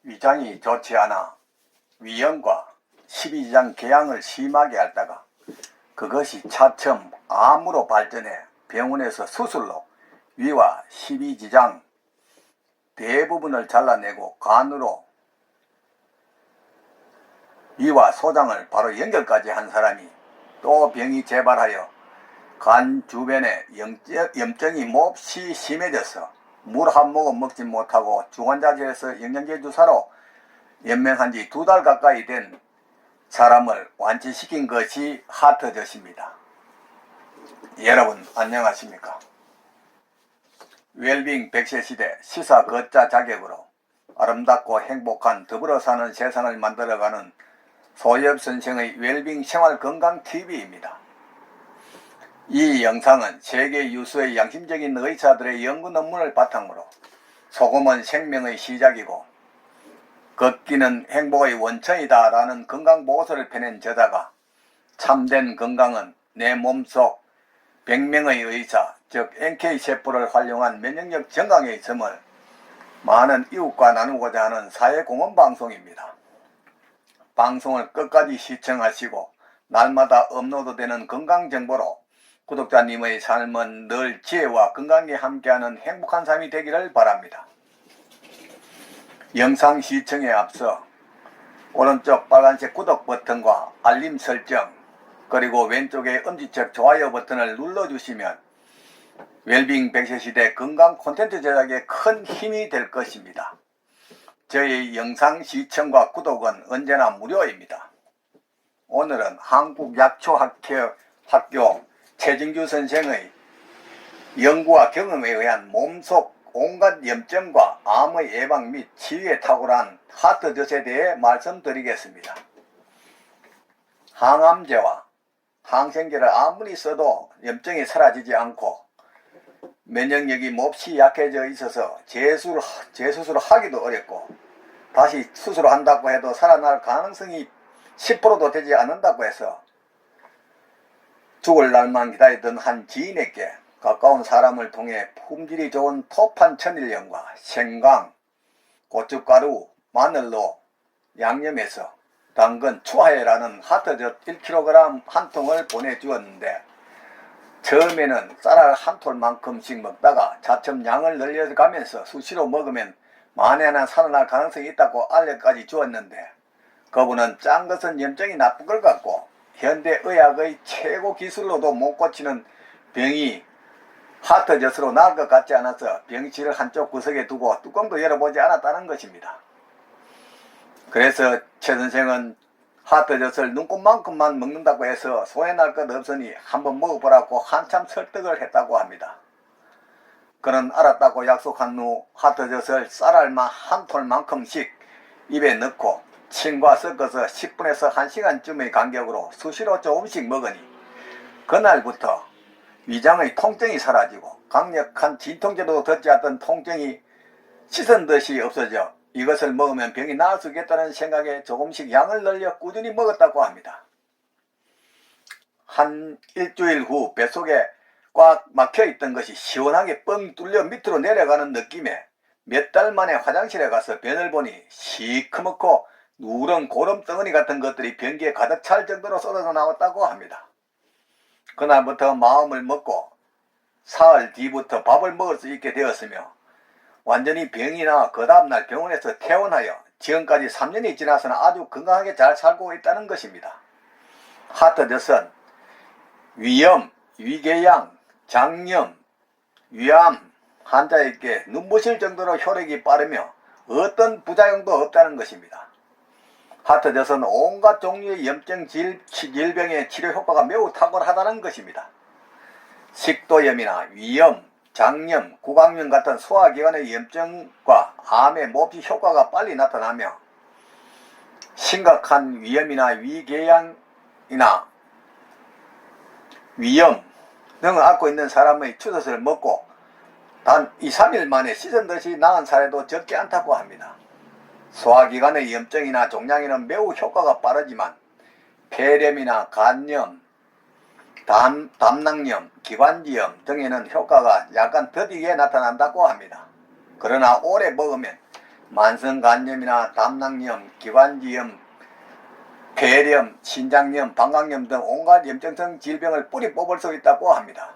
위장이 좋지 않아 위염과 십이지장 궤양을 심하게 앓다가 그것이 차츰 암으로 발전해 병원에서 수술로 위와 십이지장 대부분을 잘라내고 간으로 위와 소장을 바로 연결까지 한 사람이 또 병이 재발하여 간 주변에 염증이 몹시 심해져서 물 한 모금 먹지 못하고 중환자실에서 영양제 주사로 연명한 지 2달 가까이 된 사람을 완치시킨 것이 하트젓입니다. 여러분 안녕하십니까? 웰빙 100세 시대 시사 거자 자격으로 아름답고 행복한 더불어 사는 세상을 만들어가는 소엽 선생의 웰빙 생활 건강 TV입니다. 이 영상은 세계 유수의 양심적인 의사들의 연구 논문을 바탕으로 소금은 생명의 시작이고 걷기는 행복의 원천이다 라는 건강보고서를 펴낸 저자가 참된 건강은 내 몸속 100명의 의사 즉 NK세포를 활용한 면역력 증강에 있음을 많은 이웃과 나누고자 하는 사회공헌방송입니다. 방송을 끝까지 시청하시고 날마다 업로드되는 건강정보로 구독자님의 삶은 늘 지혜와 건강이 함께하는 행복한 삶이 되기를 바랍니다. 영상 시청에 앞서 오른쪽 빨간색 구독 버튼과 알림 설정 그리고 왼쪽에 엄지척 좋아요 버튼을 눌러주시면 웰빙 100세 시대 건강 콘텐츠 제작에 큰 힘이 될 것입니다. 저희 영상 시청과 구독은 언제나 무료입니다. 오늘은 한국약초학교 최진규 선생의 연구와 경험에 의한 몸속 온갖 염증과 암의 예방 및 치유에 탁월한 하트젓에 대해 말씀드리겠습니다. 항암제와 항생제를 아무리 써도 염증이 사라지지 않고 면역력이 몹시 약해져 있어서 재수술을 하기도 어렵고 다시 수술한다고 해도 살아날 가능성이 10%도 되지 않는다고 해서 죽을 날만 기다리던 한 지인에게 가까운 사람을 통해 품질이 좋은 토판 천일염과 생강, 고춧가루, 마늘로 양념해서 당근 추하해라는 하트젓 1kg 한 통을 보내주었는데 처음에는 쌀알 한 톨만큼씩 먹다가 차츰 양을 늘려가면서 수시로 먹으면 만에 하나 살아날 가능성이 있다고 알려까지 주었는데 그분은 짠 것은 염증이 나쁜 걸 같고 현대의학의 최고 기술로도 못 고치는 병이 하트젓으로 나을 것 같지 않아서 병실을 한쪽 구석에 두고 뚜껑도 열어보지 않았다는 것입니다. 그래서 최 선생은 하트젓을 눈곱만큼만 먹는다고 해서 소해날 것 없으니 한번 먹어보라고 한참 설득을 했다고 합니다. 그는 알았다고 약속한 후 하트젓을 쌀알만 한 톨만큼씩 입에 넣고 침과 섞어서 10분에서 1시간쯤의 간격으로 수시로 조금씩 먹으니 그날부터 위장의 통증이 사라지고 강력한 진통제도 듣지 않던 통증이 씻은 듯이 없어져 이것을 먹으면 병이 나을 수 있겠다는 생각에 조금씩 양을 늘려 꾸준히 먹었다고 합니다. 한 일주일 후 뱃속에 꽉 막혀있던 것이 시원하게 뻥 뚫려 밑으로 내려가는 느낌에 몇 달 만에 화장실에 가서 변을 보니 시커멓고 누런 고름덩어리 같은 것들이 변기에 가득 찰 정도로 쏟아져 나왔다고 합니다. 그날부터 마음을 먹고 사흘 뒤부터 밥을 먹을 수 있게 되었으며 완전히 병이 나 그 다음날 병원에서 퇴원하여 지금까지 3년이 지나서는 아주 건강하게 잘 살고 있다는 것입니다. 하트젓은 위염, 위궤양, 장염, 위암 환자에게 눈부실 정도로 효력이 빠르며 어떤 부작용도 없다는 것입니다. 하트젓은 온갖 종류의 염증 질병의 치료 효과가 매우 탁월하다는 것입니다. 식도염이나 위염, 장염, 구강염 같은 소화기관의 염증과 암에 몹시 효과가 빨리 나타나며 심각한 위염이나 위궤양이나 위염 등을 앓고 있는 사람의 추젓을 먹고 단 2, 3일 만에 씻은 듯이 나은 사례도 적지 않다고 합니다. 소화기관의 염증이나 종양에는 매우 효과가 빠르지만 폐렴이나 간염, 담낭염, 기관지염 등에는 효과가 약간 더디게 나타난다고 합니다. 그러나 오래 먹으면 만성간염이나 담낭염, 기관지염, 폐렴, 신장염, 방광염 등 온갖 염증성 질병을 뿌리 뽑을 수 있다고 합니다.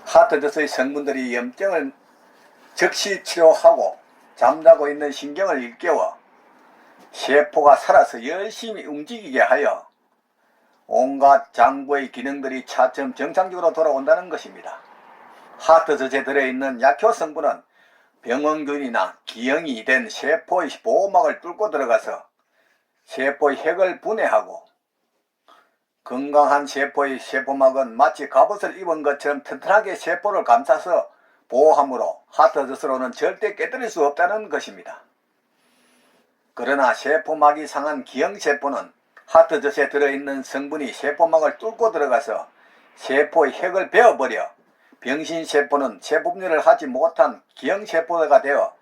하트저스의 성분들이 염증을 즉시 치료하고 잠자고 있는 신경을 일깨워 세포가 살아서 열심히 움직이게 하여 온갖 장부의 기능들이 차츰 정상적으로 돌아온다는 것입니다. 하트저스에 들어있는 약효 성분은 병원균이나 기형이 된 세포의 보호막을 뚫고 들어가서 세포의 핵을 분해하고 건강한 세포의 세포막은 마치 갑옷을 입은 것처럼 튼튼하게 세포를 감싸서 보호하므로 하트저스로는 절대 깨뜨릴 수 없다는 것입니다. 그러나 세포막이 상한 기형세포는 하트저스에 들어있는 성분이 세포막을 뚫고 들어가서 세포의 핵을 베어버려 병신세포는 세포분열을 하지 못한 기형세포가 되어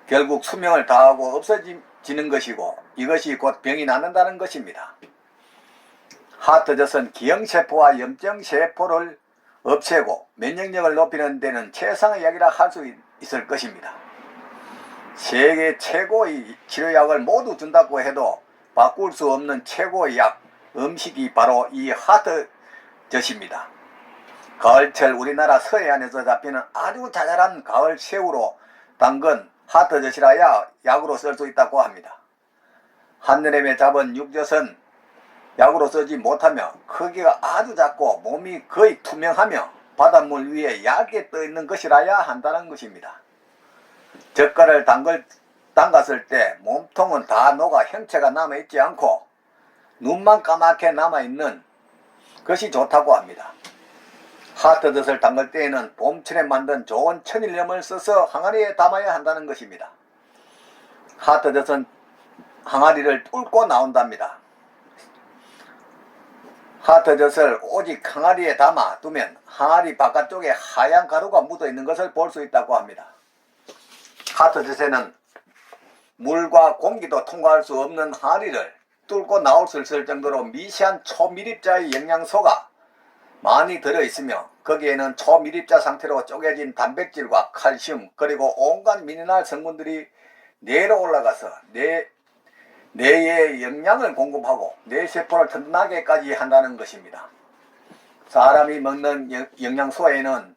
결국 수명을 다하고 없어지는 것이고 이것이 곧 병이 낫는다는 것입니다. 하트저스는 기형세포와 염증세포를 없애고 면역력을 높이는 데는 최상의 약이라 할 수 있을 것입니다. 세계 최고의 치료약을 모두 준다고 해도 바꿀 수 없는 최고의 약, 음식이 바로 이 하트저스입니다. 가을철 우리나라 서해안에서 잡히는 아주 자잘한 가을 새우로 담근 하트저스라야 약으로 쓸 수 있다고 합니다. 한여름에 잡은 육젓은 약으로 쓰지 못하며 크기가 아주 작고 몸이 거의 투명하며 바닷물 위에 얇게 떠있는 것이라야 한다는 것입니다. 젓갈을 담갔을 때 몸통은 다 녹아 형체가 남아있지 않고 눈만 까맣게 남아있는 것이 좋다고 합니다. 하트저스를 담글 때에는 봄철에 만든 좋은 천일염을 써서 항아리에 담아야 한다는 것입니다. 하트저스는 항아리를 뚫고 나온답니다. 하트저스를 오직 항아리에 담아 두면 항아리 바깥쪽에 하얀 가루가 묻어 있는 것을 볼 수 있다고 합니다. 하트저스에는 물과 공기도 통과할 수 없는 항아리를 뚫고 나올 수 있을 정도로 미세한 초미립자의 영양소가 많이 들어있으며 거기에는 초미립자 상태로 쪼개진 단백질과 칼슘 그리고 온갖 미네랄 성분들이 뇌로 올라가서 뇌에 영양을 공급하고 뇌세포를 튼튼하게까지 한다는 것입니다. 사람이 먹는 영양소에는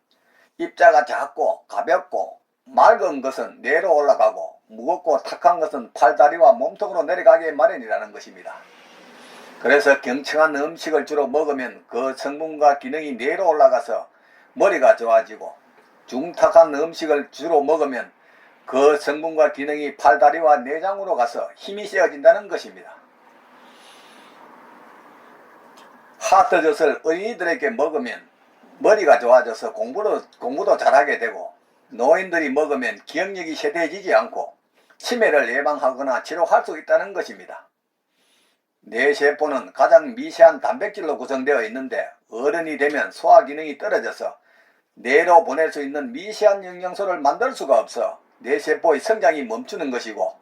입자가 작고 가볍고 맑은 것은 뇌로 올라가고 무겁고 탁한 것은 팔다리와 몸통으로 내려가기 마련이라는 것입니다. 그래서 경청한 음식을 주로 먹으면 그 성분과 기능이 뇌로 올라가서 머리가 좋아지고 중탁한 음식을 주로 먹으면 그 성분과 기능이 팔다리와 내장으로 가서 힘이 세어진다는 것입니다. 하트저스를 어린이들에게 먹으면 머리가 좋아져서 공부도 잘하게 되고 노인들이 먹으면 기억력이 세대해지지 않고 치매를 예방하거나 치료할 수 있다는 것입니다. 뇌세포는 가장 미세한 단백질로 구성되어 있는데 어른이 되면 소화기능이 떨어져서 뇌로 보낼 수 있는 미세한 영양소를 만들 수가 없어 뇌세포의 성장이 멈추는 것이고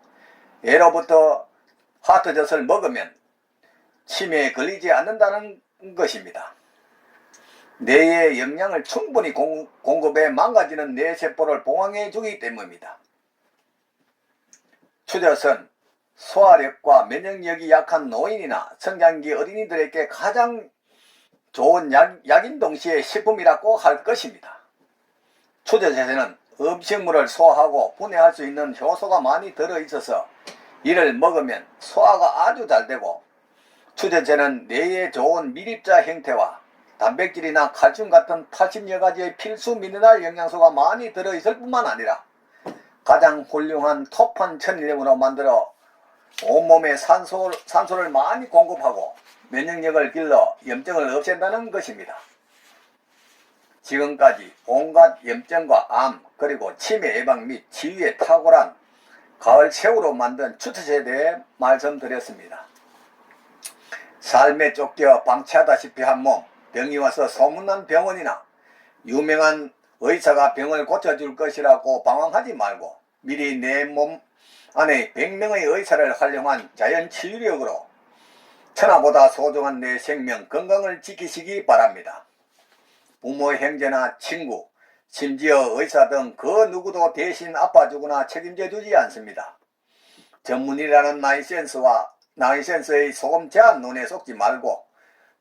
예로부터 하트저스를 먹으면 치매에 걸리지 않는다는 것입니다. 뇌에 영양을 충분히 공급해 망가지는 뇌세포를 봉황해 주기 때문입니다. 추젓은 소화력과 면역력이 약한 노인이나 성장기 어린이들에게 가장 좋은 약인 동시에 식품이라고 할 것입니다. 추젓에는 음식물을 소화하고 분해할 수 있는 효소가 많이 들어있어서 이를 먹으면 소화가 아주 잘 되고 추젓에는 뇌에 좋은 미립자 형태와 단백질이나 칼슘 같은 80여 가지의 필수 미네랄 영양소가 많이 들어있을 뿐만 아니라 가장 훌륭한 토판 천일염으로 만들어 온몸에 산소를 많이 공급하고 면역력을 길러 염증을 없앤다는 것입니다. 지금까지 온갖 염증과 암 그리고 치매 예방 및 치유에 탁월한 가을 새우로 만든 추젓에 대해 말씀드렸습니다. 삶에 쫓겨 방치하다시피 한 몸, 병이 와서 소문난 병원이나 유명한 의사가 병을 고쳐줄 것이라고 방황하지 말고 미리 내 몸 안에 100명의 의사를 활용한 자연치유력으로 천하보다 소중한 내 생명 건강을 지키시기 바랍니다. 부모, 형제나 친구, 심지어 의사 등 그 누구도 대신 아파주거나 책임져 주지 않습니다. 전문이라는 나이센스의 소금 제한 논에 속지 말고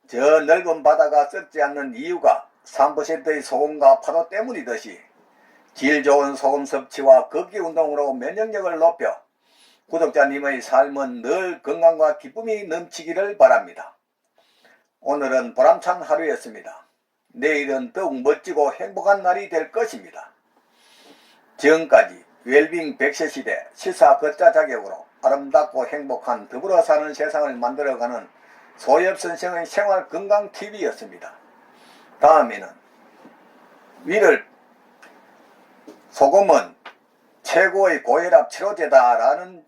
저 넓은 바다가 썩지 않는 이유가 3%의 소금과 파도 때문이듯이 질 좋은 소금 섭취와 걷기 운동으로 면역력을 높여 구독자님의 삶은 늘 건강과 기쁨이 넘치기를 바랍니다. 오늘은 보람찬 하루였습니다. 내일은 더욱 멋지고 행복한 날이 될 것입니다. 지금까지 웰빙 100세 시대 시사 걷자 자격으로 아름답고 행복한 더불어 사는 세상을 만들어가는 소엽선생의 생활건강TV였습니다. 다음에는 소금은 최고의 고혈압 치료제다라는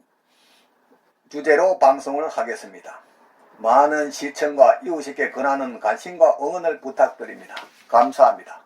주제로 방송을 하겠습니다. 많은 시청과 이웃에게 권하는 관심과 응원을 부탁드립니다. 감사합니다.